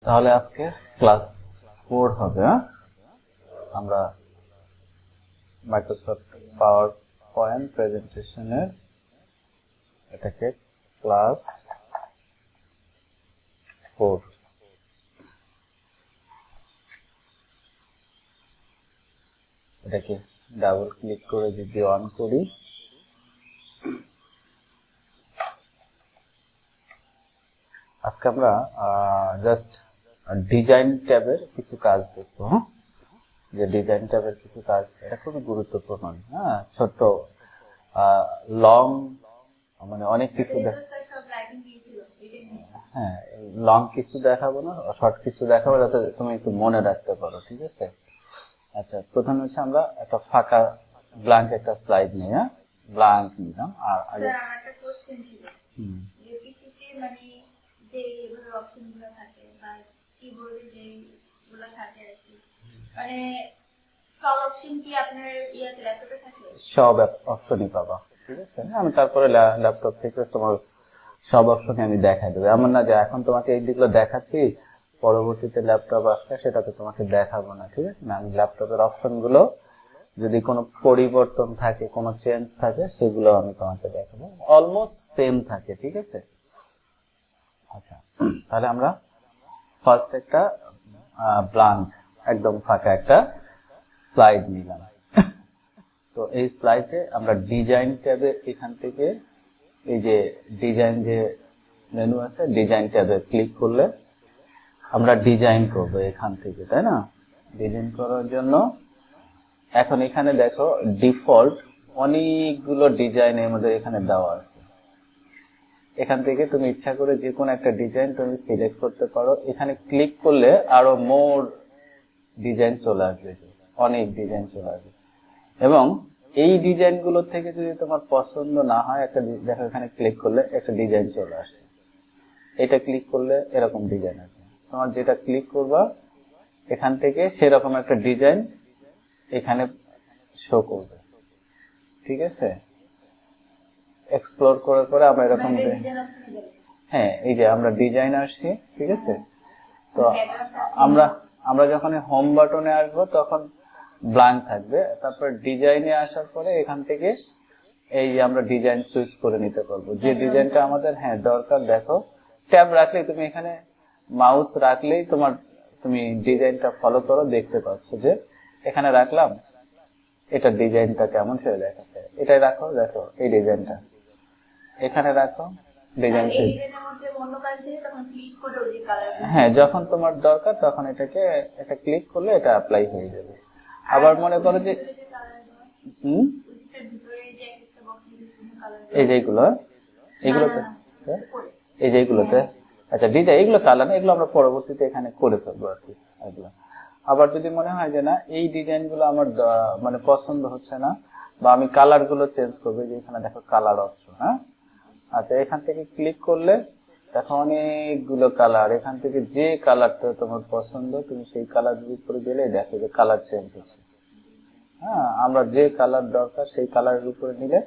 তাহলে আজকে ক্লাস 4 হবে। আমরা মাইক্রোসফট পাওয়ার পয়েন্ট প্রেজেন্টেশনের এটাকে ক্লাস 4 এটাকে ডাবল ক্লিক করে যদি অন করি আজকে আমরা জাস্ট ডিজাইন ট্যাবের কিছু কাজ দেখবো। যে ডিজাইন ট্যাবের কিছু কাজ এটা খুবই গুরুত্বপূর্ণ। হ্যাঁ, ছোট লং মানে অনেক কিছু হ্যাঁ লং কিছু দেখাবো না, শর্ট কিছু দেখাবো যাতে তুমি একটু মনে রাখতে পারো। ঠিক আছে? আচ্ছা, প্রথমে হচ্ছে আমরা একটা ফাঁকা ব্ল্যাঙ্ক একটা স্লাইড নিই। ব্ল্যাঙ্ক নিলাম। আর আগে একটা কোশ্চেন ছিল যে পিসিতে মানে যে এগুলো অপশনগুলো থাকে বা কিবোর্ডে যেগুলো থাকে আর কি, মানে সব অপশন কি আপনার ইয়াতে ল্যাপটপে থাকে? সব অপশনই পাবা। ঠিক আছে? আমি তারপরে ল্যাপটপ থেকে তোমার সব অপশনই আমি দেখাই দেবো। এমন না যে এখন তোমাকে এই দিকগুলো দেখাচ্ছি, পরবর্তীতে ল্যাপটপ আসলে সেটাতে তোমাকে দেখাবো না। ঠিক আছে? না, আমি ল্যাপটপের অপশনগুলো যদি কোনো পরিবর্তন থাকে, কোনো চেঞ্জ থাকে, সেগুলো আমি তোমাকে দেখাবো। অলমোস্ট সেম থাকে। ঠিক আছে? আচ্ছা, তাহলে আমরা ফার্স্ট একটা ব্ল্যাঙ্ক একদম ফাঁকা একটা স্লাইড নিলাম। তো এই স্লাইডে আমরা ডিজাইন ট্যাবে এখান থেকে এই যে ডিজাইন যে মেনু আছে, ডিজাইন ট্যাবে ক্লিক করলে আমরা ডিজাইন করব এখান থেকে, তাই না? ডিজাইন করার জন্য এখন এখানে দেখো ডিফল্ট অনেকগুলো ডিজাইন আমাদের এখানে দেওয়া আছে। এখান থেকে তুমি ইচ্ছা করে যে কোনো একটা ডিজাইন তুমি সিলেক্ট করতে পারো। এখানে ক্লিক করলে আরো মোর ডিজাইন চলে আসবে, অনেক ডিজাইন চলে আসবে। এবং এই ডিজাইনগুলো থেকে যদি তোমার পছন্দ না হয়, একটা দেখো এখানে ক্লিক করলে একটা ডিজাইন চলে আসে। এটা ক্লিক করলে এরকম ডিজাইন আসবে। তোমার যেটা ক্লিক করবা এখান থেকে সেরকম একটা ডিজাইন এখানে শো করবে। ঠিক আছে? এক্সপ্লোর করে করে আমরা এরকম হ্যাঁ এই যে আমরা ডিজাইন আসছি। ঠিক আছে? তো আমরা যখন হোম বাটনে আসবো তখন ব্ল্যাঙ্ক থাকবে। তারপর ডিজাইনে আসার পরে এখান থেকে এই যে আমরা ডিজাইন চুজ করে নিতে পারবো যে ডিজাইনটা আমাদের দরকার। দেখো ট্যাব রাখলেই তুমি এখানে মাউস রাখলেই তুমি ডিজাইনটা ফলো করো, দেখতে পাচ্ছ যে এখানে রাখলাম এটা ডিজাইনটা কেমন সেটা দেখাচ্ছে। এটাই রাখো, দেখো এই ডিজাইনটা এখানে রাখো, ডিজাইন হ্যাঁ যখন তোমার দরকার তখন এটাকে এটা ক্লিক করলে এটা অ্যাপ্লাই হয়ে যাবে। আবার মনে করো যে এই যেগুলোতে আচ্ছা ডিজাইন এগুলো কালার না, এগুলো আমরা পরবর্তীতে এখানে করে ফেলবো আর কি। এগুলো আবার যদি মনে হয় যে না এই ডিজাইন গুলো আমার মানে পছন্দ হচ্ছে না বা আমি কালার গুলো চেঞ্জ করবো, যে এখানে দেখো কালার অপশন। হ্যাঁ, আচ্ছা এখান থেকে ক্লিক করলে দেখো অনেকগুলো কালার। এখান থেকে যে কালারটা তোমার পছন্দ তুমি সেই কালার উপরে গেলে দেখো যে কালার চেঞ্জ হচ্ছে। হ্যাঁ, আমরা যে কালার দরকার সেই কালারের উপরে নিলে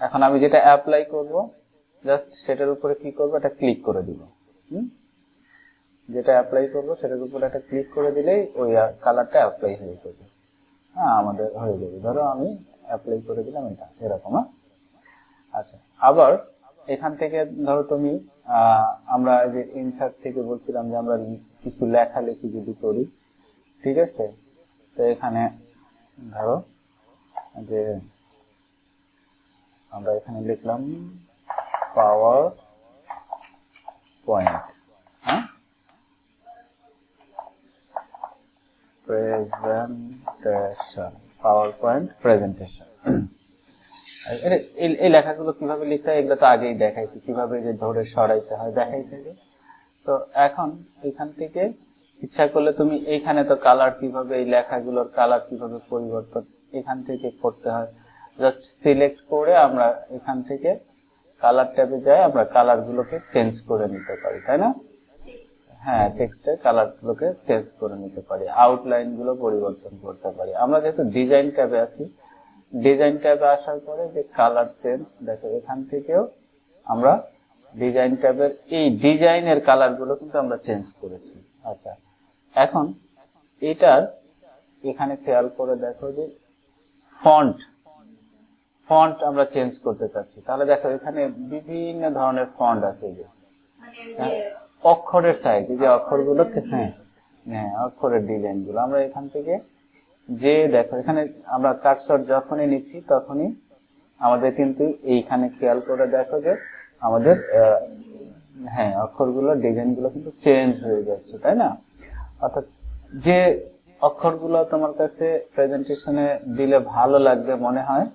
এখন আমি যেটা অ্যাপ্লাই করব জাস্ট সেটার উপরে কি করবো, এটা ক্লিক করে দিব। যেটা অ্যাপ্লাই করবো সেটার উপরে একটা ক্লিক করে দিলেই ওই কালারটা অ্যাপ্লাই হয়ে যাবে। হ্যাঁ, আমাদের হয়ে যাবে। ধরো আমি অ্যাপ্লাই করে দিলাম এটা এরকম। আচ্ছা, আবার এখান থেকে ধরো তুমি আমরা যে ইনসার্ট থেকে বলছিলাম যে আমরা কিছু লেখালেখি যদি করি। ঠিক আছে? তো এখানে ধরো যে আমরা এখানে লিখলাম power point presentation, power point presentation. এই লেখাগুলো কিভাবে লিখতে হয় এগুলো তো আগেই দেখাইছি, কিভাবে যে ধরে সরাইতে হয় দেখাইছে। তো এখন এখান থেকে ইচ্ছা করলে তুমি এইখানে তো কালার কিভাবে এই লেখাগুলোর কালার কিভাবে পরিবর্তন এখান থেকে করতে হয় জাস্ট সিলেক্ট করে আমরা এখান থেকে কালার ট্যাবে যাই, আমরা কালার গুলোকে চেঞ্জ করে নিতে পারি, তাই না? হ্যাঁ, টেক্সটের কালার গুলোকে চেঞ্জ করে নিতে পারি, আউটলাইন গুলো পরিবর্তন করতে পারি। আমরা যেহেতু ডিজাইন ট্যাবে আছি, ডিজাইন ট্যাবে আসার পরে যে কালার চেঞ্জ দেখো এখান থেকেও আমরা ডিজাইন ট্যাবের এই ডিজাইনের কালার গুলো কিন্তু আমরা চেঞ্জ করেছি। আচ্ছা, এখন এটার এখানে খেয়াল করে দেখো যে ফন্ট ফন্ট আমরা চেঞ্জ করতে চাচ্ছি, তাহলে দেখো এখানে বিভিন্ন ধরনের ফন্ট আছে, যে মানে ওই যে অক্ষরের সাইজ, যে অক্ষরগুলো, হ্যাঁ হ্যাঁ অক্ষরের ডিজাইন গুলো আমরা এখান থেকে, যে দেখো এখানে আমরা কার্সর যখনই নিচ্ছি তখনই আমাদের কিন্তু এইখানে খেয়াল করে দেখো যে আমাদের হ্যাঁ অক্ষরগুলো ডিজাইন গুলো কিন্তু চেঞ্জ হয়ে যাচ্ছে, তাই না? অর্থাৎ যে অক্ষরগুলো তোমার কাছে প্রেজেন্টেশনে দিলে ভালো লাগবে মনে হয়,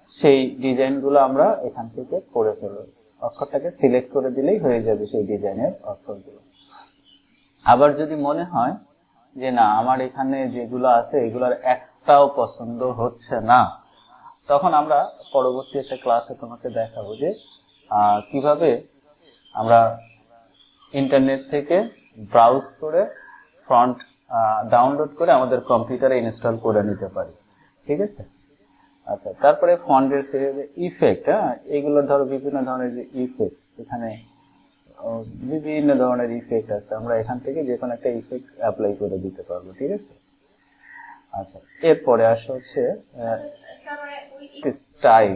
সেই ডিজাইন গুলো আমরা এখান থেকে করে ফেলব। অক্ষরটাকে সিলেক্ট করে দিলেই হয়ে যাবে সেই ডিজাইনের অক্ষরগুলো। আবার যদি মনে হয় যে না আমার এখানে যেগুলো আছে এগুলোর একটাও পছন্দ হচ্ছে না, তখন আমরা পরবর্তী একটা ক্লাসে তোমাকে দেখাবো যে কিভাবে আমরা ইন্টারনেট থেকে ব্রাউজ করে ফন্ট ডাউনলোড করে আমাদের কম্পিউটারে ইনস্টল করে নিতে পারি, ঠিক আছে? আচ্ছা, তারপরে ফন্টের ইফেক্ট, হ্যাঁ এগুলো ধরো বিভিন্ন ধরনের যে ইফেক্ট, এখানে বিভিন্ন ধরনের ইফেক্ট আছে, আমরা এখান থেকে যে কোনো একটা ইফেক্ট অ্যাপ্লাই করে দিতে পারবো, ঠিক আছে? আচ্ছা, এরপরে আসা হচ্ছে স্টাইল।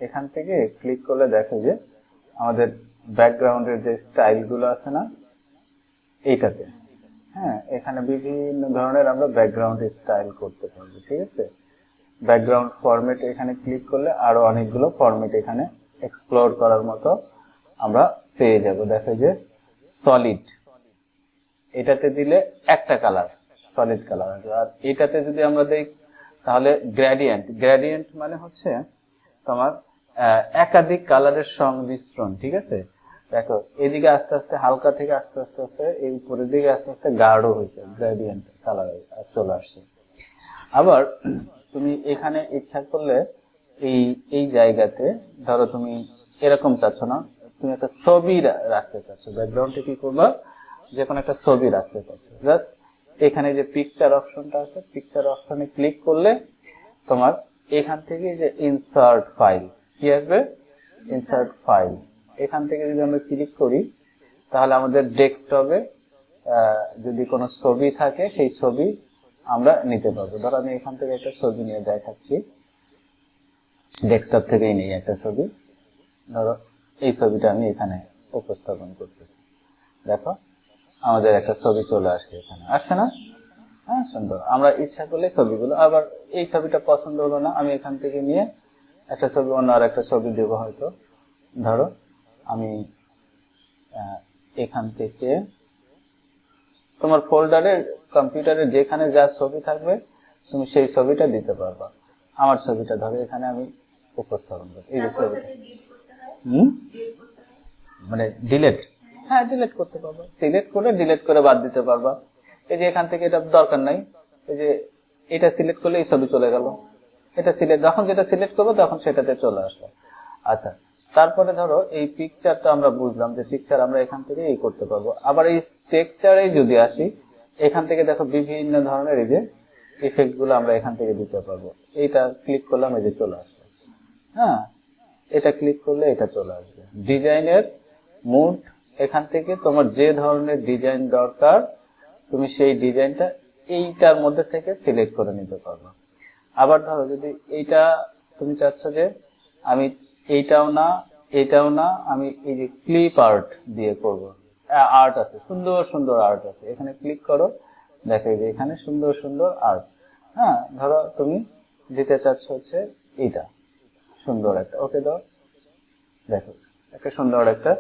এখান থেকে ক্লিক করলে দেখো যে আমাদের ব্যাকগ্রাউন্ডের যে স্টাইল গুলো আছে না, এইটাতে হ্যাঁ এখানে বিভিন্ন ধরনের আমরা ব্যাকগ্রাউন্ড স্টাইল করতে পারবো, ঠিক আছে? ব্যাকগ্রাউন্ড ফরম্যাট এখানে ক্লিক করলে আরো অনেকগুলো ফরম্যাট এখানে এক্সপ্লোর করার মতো আমরা পেয়ে যাব। দেখো যে সলিড, এটাতে দিলে একটা কালার, সলিড কালার। আর এটাতে যদি আমরা দেই তাহলে গ্রেডিয়েন্ট, গ্রেডিয়েন্ট মানে হচ্ছে তোমার একাধিক কালারের সংমিশ্রণ, ঠিক আছে? দেখো এদিকে আস্তে আস্তে হালকা থেকে আস্তে আস্তে আস্তে এই উপরের দিকে আস্তে আস্তে গাঢ় হয়েছে, গ্রেডিয়েন্ট কালার চলে আসছে। আবার তুমি এখানে ইচ্ছা করলে এই জায়গাতে ধরো তুমি এরকম চাচ্ছ না, তুমি একটা ছবি রাখতে চাচ্ছ, ব্যাকগ্রাউন্ডে কি করবা, যে কোনো একটা ছবি রাখতে চাচ্ছ, জাস্ট এখানে যে পিকচার অপশনটা আছে, পিকচার অপশনে ক্লিক করলে তোমার এখান থেকে যে ইনসার্ট ফাইল কি আসবে, ইনসার্ট ফাইল। এখান থেকে যদি আমরা ক্লিক করি তাহলে আমাদের ডেস্কটপে যদি কোনো ছবি থাকে সেই ছবি আমরা নিতে পারবো। ধরো আমি এখান থেকে একটা ছবি নিয়ে দেখাচ্ছি, ডেস্কটপ থেকেই নিই একটা ছবি। ধরো এই ছবিটা আমি এখানে উপস্থাপন করতেছি, দেখো আমাদের একটা ছবি চলে আসছে, এখানে আসছে না? হ্যাঁ সুন্দর। আমরা ইচ্ছা করলে ছবিগুলো, আবার এই ছবিটা পছন্দ হলো না, আমি এখান থেকে নিয়ে একটা ছবি, অন্য আর একটা ছবি দেবো হয়তো। ধরো আমি এখান থেকে তোমার ফোল্ডারে কম্পিউটারে যেখানে যা ছবি থাকবে তুমি সেই ছবিটা দিতে পারবা। আমার ছবিটা ধরো এখানে আমি উপস্থাপন করি, এই যে ছবিটা। মানে ডিলেট, হ্যাঁ ডিলেট করতে পারবা, সিলেক্ট করে ডিলেট করে বাদ দিতে পারবা। এই যে এখান থেকে এটা দরকার নাই, এই যে এটা সিলেক্ট করলে এই ছবি চলে গেল, এটা সিলেক্ট, যখন যেটা সিলেক্ট করবো তখন সেটাতে চলে আসলো। আচ্ছা, তারপরে ধরো এই পিকচারটা আমরা বুঝলাম যে পিকচার আমরা এখান থেকে এই করতে পারবো। আবার এই টেক্সচারে যদি আসি, এখান থেকে দেখো বিভিন্ন ধরনের এই যে ইফেক্ট গুলো আমরা এখান থেকে দিতে পারবো। এইটা ক্লিক করলাম, এই যে চলে আসবে, হ্যাঁ এটা ক্লিক করলে এটা চলে আসবে। ডিজাইনের মুড, এখান থেকে তোমার যে ধরনের ডিজাইন দরকার তুমি সেই ডিজাইনটা এইটার মধ্যে থেকে সিলেক্ট করে নিতে পারবে। আবার ধরো যদি এইটা তুমি চাচ্ছ যে আমি এইটাও না এটাও না, আমি এই যে ক্লিপ আর্ট দিয়ে করব, আর্ট আছে, সুন্দর সুন্দর আর্ট আছে, এখানে ক্লিক করো, দেখো যে এখানে সুন্দর সুন্দর আর্ট। হ্যাঁ ধরো তুমি দিতে চাচ্ছ হচ্ছে এইটা, সুন্দর একটা, ওকে দাও, দেখো একটা সুন্দর একটা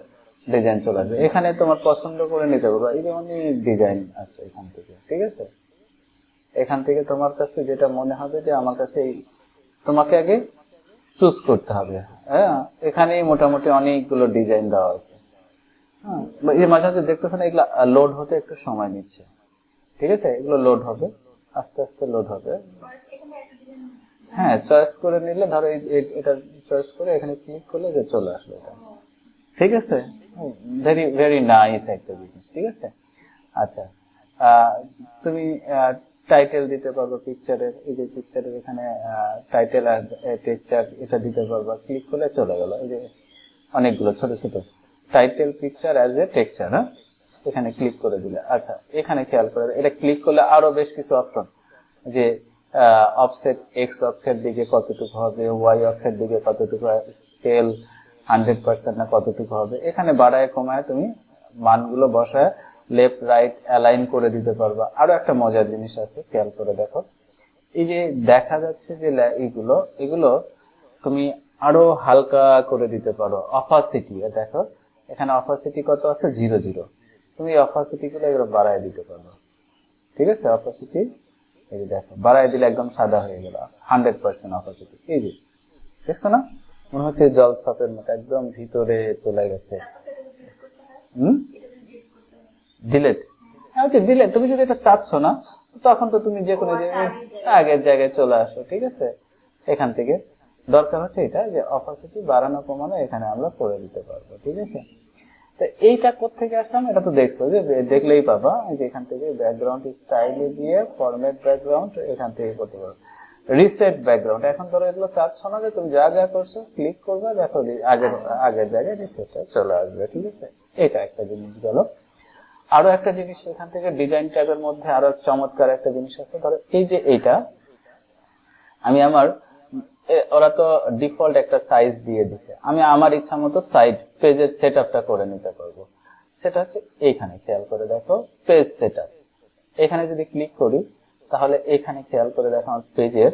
ডিজাইন চলে আসবে। এখানে তোমার পছন্দ করে নিতে পারবে, এই যে অনেক ডিজাইন আছে এখান থেকে, ঠিক আছে? এখান থেকে তোমার কাছে যেটা মনে হবে যে আমার কাছে তোমাকে আগে চুজ করতে হবে। হ্যাঁ এখানে মোটামুটি অনেকগুলো ডিজাইন দেওয়া আছে। হ্যাঁ এই মাঝে মাঝে দেখতেছো না, এগুলো লোড হতে একটু সময় নিচ্ছে, ঠিক আছে? এগুলো লোড হবে, আস্তে আস্তে লোড হবে। হ্যাঁ চয়েস করে নিলে ধরো এটা চয়েস করে এখানে ক্লিক করলে যে চলে আসলো এটা, ঠিক আছে? ভেরি ভেরি নাইস একটা জিনিস, ঠিক আছে? আচ্ছা, তুমি টাইটেল দিতে পারবো পিকচারের, এই যে পিকচারের এখানে টাইটেল আর টেক্সচার এটা দিতে পারবা, ক্লিক করলে চলে গেল। এই যে অনেকগুলো ছোট ছোট title, picture as a texture, হ্যাঁ এখানে ক্লিক করে দিলে। আচ্ছা, এখানে খেয়াল করে এটা ক্লিক করলে আরো বেশ কিছু অপশন, যে অফসেট এক্স অক্ষের দিকে কতটুকু হবে, ওয়াই অক্ষের দিকে কতটুকু, স্কেল 100% না কতটুকু হবে, এখানে বাড়ায় কমায় তুমি মানগুলো বসায় লেফট রাইট অ্যালাইন করে দিতে পারবা। আরো একটা মজার জিনিস আছে, খেয়াল করে দেখো, এই যে দেখা যাচ্ছে যে এগুলো তুমি আরো হালকা করে দিতে পারো। অপাসিটি দেখো, এখানে অপাসিটি কত আছে, 0 তুমি অপাসিটি গুলো এগুলো বাড়ায় দিতে পারো। ঠিক আছে, অপাসিটি এই যে দেখো বাড়ায় দিলে একদম সাদা হয়ে গেল, 100% অপাসিটি। এই যে দেখছো না, মনে হচ্ছে জল সাপের মতো একদম ভিতরে চলে গেছে। ডিলেট, হ্যাঁ হচ্ছে ডিলেট। তুমি যদি এটা চাচ্ছ না, তখন তো তুমি যে কোনো আগের জায়গায় চলে আসো। ঠিক আছে, এখান থেকে দরকার হচ্ছে এটা যে অপাসিটি বাড়ানো কমানো এখানে আমরা করে দিতে পারবো। ঠিক আছে, তো এইটা কোত্থেকে আসলাম, এটা তো দেখছো, যে দেখলেই পাবা যে এখান থেকে ব্যাকগ্রাউন্ড স্টাইলে গিয়ে ফরম্যাট ব্যাকগ্রাউন্ড এখান থেকে করতে পারো। রিসেট ব্যাকগ্রাউন্ড, এখন ধরো এগুলো চাচ্ছ না, যে তুমি যা যা করছো ক্লিক করবে, দেখো আগের জায়গায় রিসেটটা চলে আসবে। ঠিক আছে, এটা একটা জিনিস গেল। আরো একটা জিনিস এখান থেকে ডিজাইন ট্যাবের মধ্যে আরো চমৎকার একটা জিনিস আছে। ধরো এই যে এইটা আমি আমার, ওরা তো ডিফল্ট একটা সাইজ দিয়ে দিছে, আমি আমার ইচ্ছা মতো সাইড পেজের সেট আপটা করে নিতে পারবো। সেটা হচ্ছে এইখানে খেয়াল করে দেখো, পেজ সেট আপ। এখানে যদি ক্লিক করি, তাহলে এখানে খেয়াল করে দেখো আমার পেজের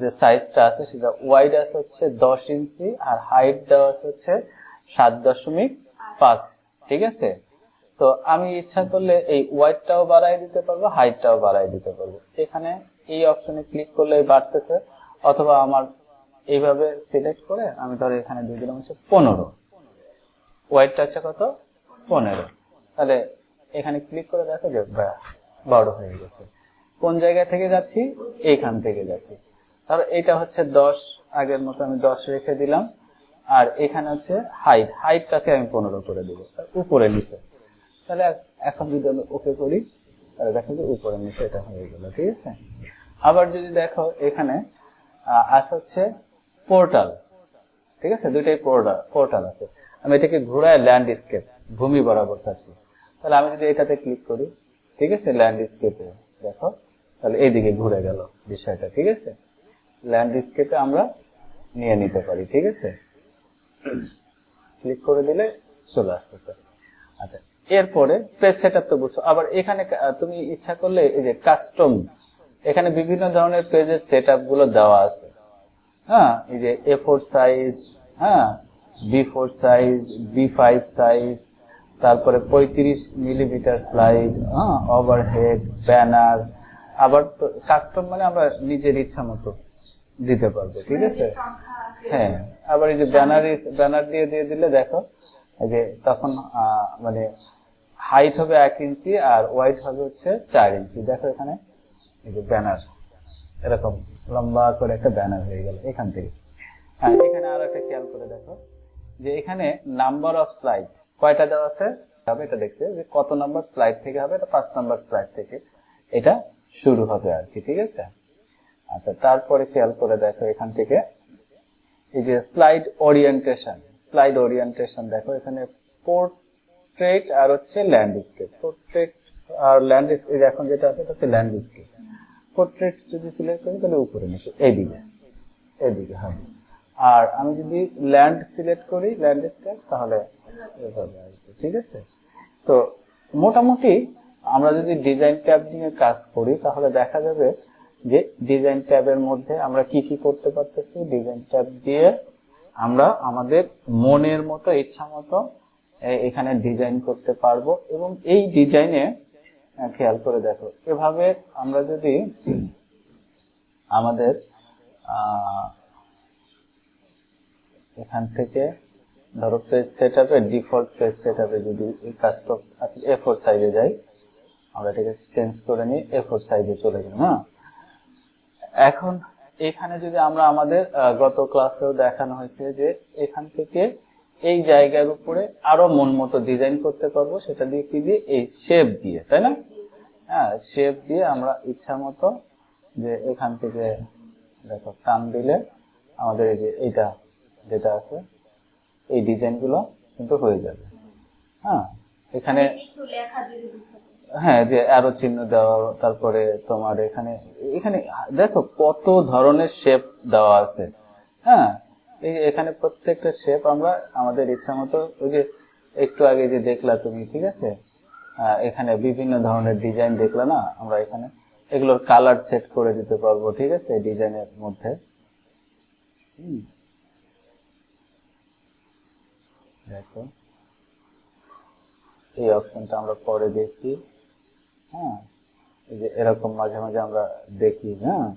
যে সাইজটা আছে সেটা ওয়াইড আছে হচ্ছে 10 ইঞ্চি, আর হাইট দেওয়া হচ্ছে 7.5। ঠিক আছে, তো আমি ইচ্ছা করলে এই ওয়াইডটাও বাড়াই দিতে পারবো, হাইটটাও বাড়াই দিতে পারবো। এখানে এই অপশনে ক্লিক করলে বাড়তেছে, অথবা আমার এইভাবে সিলেক্ট করে আমি ধরো এখানে দিয়ে দিলাম হচ্ছে 15, ওয়াইডটা হচ্ছে কত, 15। তাহলে এখানে ক্লিক করে দেখো যে বড় হয়ে গেছে। কোন জায়গা থেকে যাচ্ছি, এইখান থেকে যাচ্ছি। তাহলে এটা হচ্ছে 10, আগের মতো আমি 10 রেখে দিলাম। আর এখানে হচ্ছে হাইটটাকে আমি 15 করে দিব, উপরে নিচে। তাহলে এখন যদি আমি ওকে করি, তাহলে দেখো যে উপরে নিচে এটা হয়ে গেল। ঠিক আছে, আবার যদি দেখো এখানে আছে হচ্ছে পোর্টাল। ঠিক আছে, দুইটাই পোর্টাল আছে। আমি এটাকে ঘুরায় ল্যান্ডস্কেপ, ভূমি বরাবর চাচ্ছি। তাহলে আমি যদি এটাতে ক্লিক করি, ঠিক আছে, ল্যান্ডস্কেপে দেখো, তাহলে এইদিকে ঘুরে গেল বিষয়টা। ঠিক আছে, ল্যান্ডস্কেপে আমরা নিয়ে নিতে পারি। ঠিক আছে, ক্লিক করে দিলে চলে আসতেছে। আচ্ছা, এরপরে পেজ সেটআপ তো বুঝছো। আবার এখানে তুমি ইচ্ছা করলে এই যে কাস্টম, এখানে বিভিন্ন ধরনের পেজের সেটআপ গুলো দেওয়া আছে। হ্যাঁ, এই যে A4 সাইজ, হ্যাঁ, B4 সাইজ, B5 সাইজ, তারপরে 35 মিলিমিটার স্লাইড, হ্যাঁ, ওভারহেড, ব্যানার। আবার কাস্টম মানে আমরা নিজের ইচ্ছা মতো দিতে পারবো। ঠিক আছে, হ্যাঁ, আবার এই যে ব্যানার দিয়ে দিলে দেখো এই যে তখন মানে হাইট হবে 1 ইঞ্চি আর ওয়াইড হবে হচ্ছে 4 ইঞ্চি। দেখো এখানে এই যে ব্যানার এরকম লম্বা করে একটা ব্যানার হয়ে গেল এখান থেকে। এখানে আরো একটা খেয়াল করে দেখো যে এখানে নাম্বার অফ স্লাইড কয়টা দেওয়া আছে, এটা দেখছে যে কত নাম্বার স্লাইড থেকে হবে, এটা 5 নাম্বার স্লাইড থেকে এটা শুরু হবে আর কি। ঠিক আছে, আচ্ছা, তারপরে খেয়াল করে দেখো এখান থেকে এই যে স্লাইড ওরিয়েন্টেশন দেখো এখানে পোর্ট্রেট আর হচ্ছে ল্যান্ডস্কেপ। পোর্ট্রেট আর ল্যান্ডস্কেপ এখন যেটা আছে এটা হচ্ছে ল্যান্ডস্কেপ। পোর্ট্রেট যদি সিলেক্ট করি তাহলে উপরে নিচে এইদিকে হবে। আর আমি যদি ল্যান্ড সিলেক্ট করি, ল্যান্ডস্কেপ, তাহলে এভাবে আসবে। ঠিক আছে, তো মোটামুটি আমরা যদি ডিজাইন ট্যাব নিয়ে কাজ করি তাহলে দেখা যাবে যে ডিজাইন ট্যাবের মধ্যে আমরা কি কি করতে পারতেছি। ডিজাইন ট্যাব দিয়ে আমরা আমাদের মনের মতো ইচ্ছা মতো এখানে ডিজাইন করতে পারবো। এবং এই ডিজাইনে খেয়াল করে দেখো, এভাবে আমরা যদি আমাদের এখান থেকে ধরো পেজ সেটআপে, ডিফল্ট পেজ সেটআপে যদি এই কাস্টম A4 সাইজে যাই, আমরা এটাকে চেঞ্জ করে নিই, A4 সাইজে চলে গেলাম। হ্যাঁ, এখন এখানে যদি আমরা আমাদের গত ক্লাসেও দেখানো হয়েছে যে এখান থেকে এই জায়গার উপরে আরো মন মতো ডিজাইন করতে পারবো। সেটা দিয়ে কি দিয়ে, এই শেপ দিয়ে, তাই না? হ্যাঁ, শেপ দিয়ে আমরা ইচ্ছা মতো যে এখান থেকে দেখো টান দিলে আমাদের এই যে এইটা যেটা আছে এই ডিজাইন গুলো কিন্তু হয়ে যাবে। হ্যাঁ, এখানে কিছু লেখা যদি থাকে হ্যাঁ যে অ্যারো চিহ্ন দেওয়া, তারপরে তোমার এখানে এখানে দেখো কত ধরনের শেপ দেওয়া আছে। হ্যাঁ, এই যে এখানে প্রত্যেকটা শেপ আমরা আমাদের ইচ্ছা মতো, ওই যে একটু আগে যে দেখলা তুমি, ঠিক আছে, এখানে বিভিন্ন ধরনের ডিজাইন দেখলা না, আমরা এখানে এগুলোর কালার সেট করে দিতে পারবো, ঠিক আছে, ডিজাইনের মধ্যে। দেখো এই অপশনটা আমরা পরে দেখি। হ্যাঁ, এই যে এরকম মাঝে মাঝে আমরা দেখি, হ্যাঁ,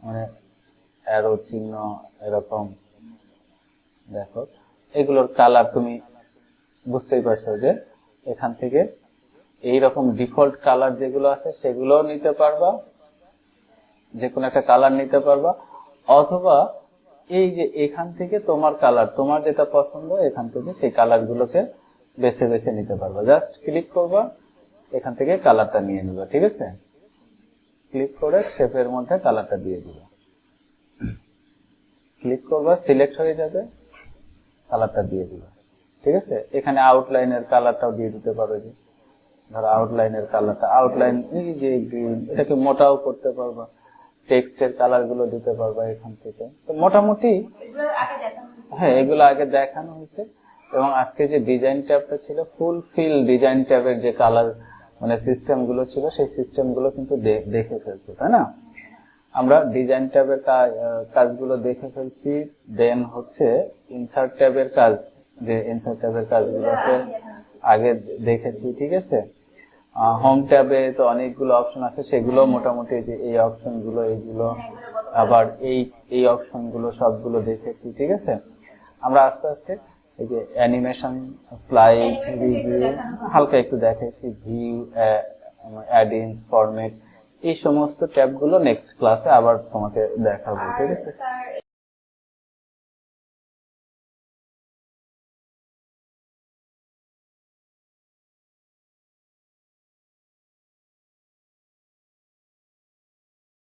মানে অ্যারো চিহ্ন এরকম। দেখো এগুলোর কালার তুমি বুঝতেই পারছো যে এখান থেকে এইরকম ডিফল্ট কালার যেগুলো আছে সেগুলো নিতে পারবা, যে কোনো একটা কালার নিতে পারবা, অথবা এই যে এখান থেকে তোমার কালার, তোমার যেটা পছন্দ এখান থেকে সেই কালার গুলোকে বেছে বেছে নিতে পারবা। জাস্ট ক্লিক করবা, এখান থেকে কালারটা নিয়ে নিবা, ঠিক আছে, ক্লিক করে শেপের মধ্যে কালারটা দিয়ে দিবা, ক্লিক করবা, সিলেক্ট হয়ে যাবে, কালারটা দিয়ে দিবা, ঠিক আছে। এখানে আউটলাইনের কালারটাও দিয়ে দিতে পারো, যে ধরো আউটলাইনের কালারটা, আউটলাইন এই যে গ্রিন, এটাকে মোটাও করতে পারবা, টেক্সটের কালার গুলো দিতে পারবা এখান থেকে। তো মোটামুটি হ্যাঁ এগুলো আগে দেখানো হয়েছে, এবং আজকে যে ডিজাইন ট্যাবটা ছিল, ফুল ফিল ডিজাইন ট্যাবের যে কালার মানে সিস্টেম গুলো ছিল, সেই সিস্টেম গুলো কিন্তু দেখে ফেলছে, তাই না। আমরা ডিজাইন ট্যাবের কাজগুলো দেখে ফেলছি, দেন হচ্ছে ইনসার্ট ট্যাবের কাজ, যে ইনসার্ট ট্যাবের কাজগুলো আছে আগে দেখেছি, ঠিক আছে। হোম ট্যাবে তো অনেকগুলো অপশন আছে, সেগুলো মোটামুটি যে এই অপশন গুলো, এইগুলো আবার এই অপশন গুলো সবগুলো দেখেছি, ঠিক আছে। আমরা আস্তে আস্তে এই যে অ্যানিমেশন, স্লাইড, রিভিউ হালকা একটু দেখেছি, ভিউ, অ্যাডিংস, ফরম্যাট, এই সমস্ত ট্যাব গুলো নেক্সট ক্লাসে আবার তোমাকে দেখাবো, ঠিক আছে।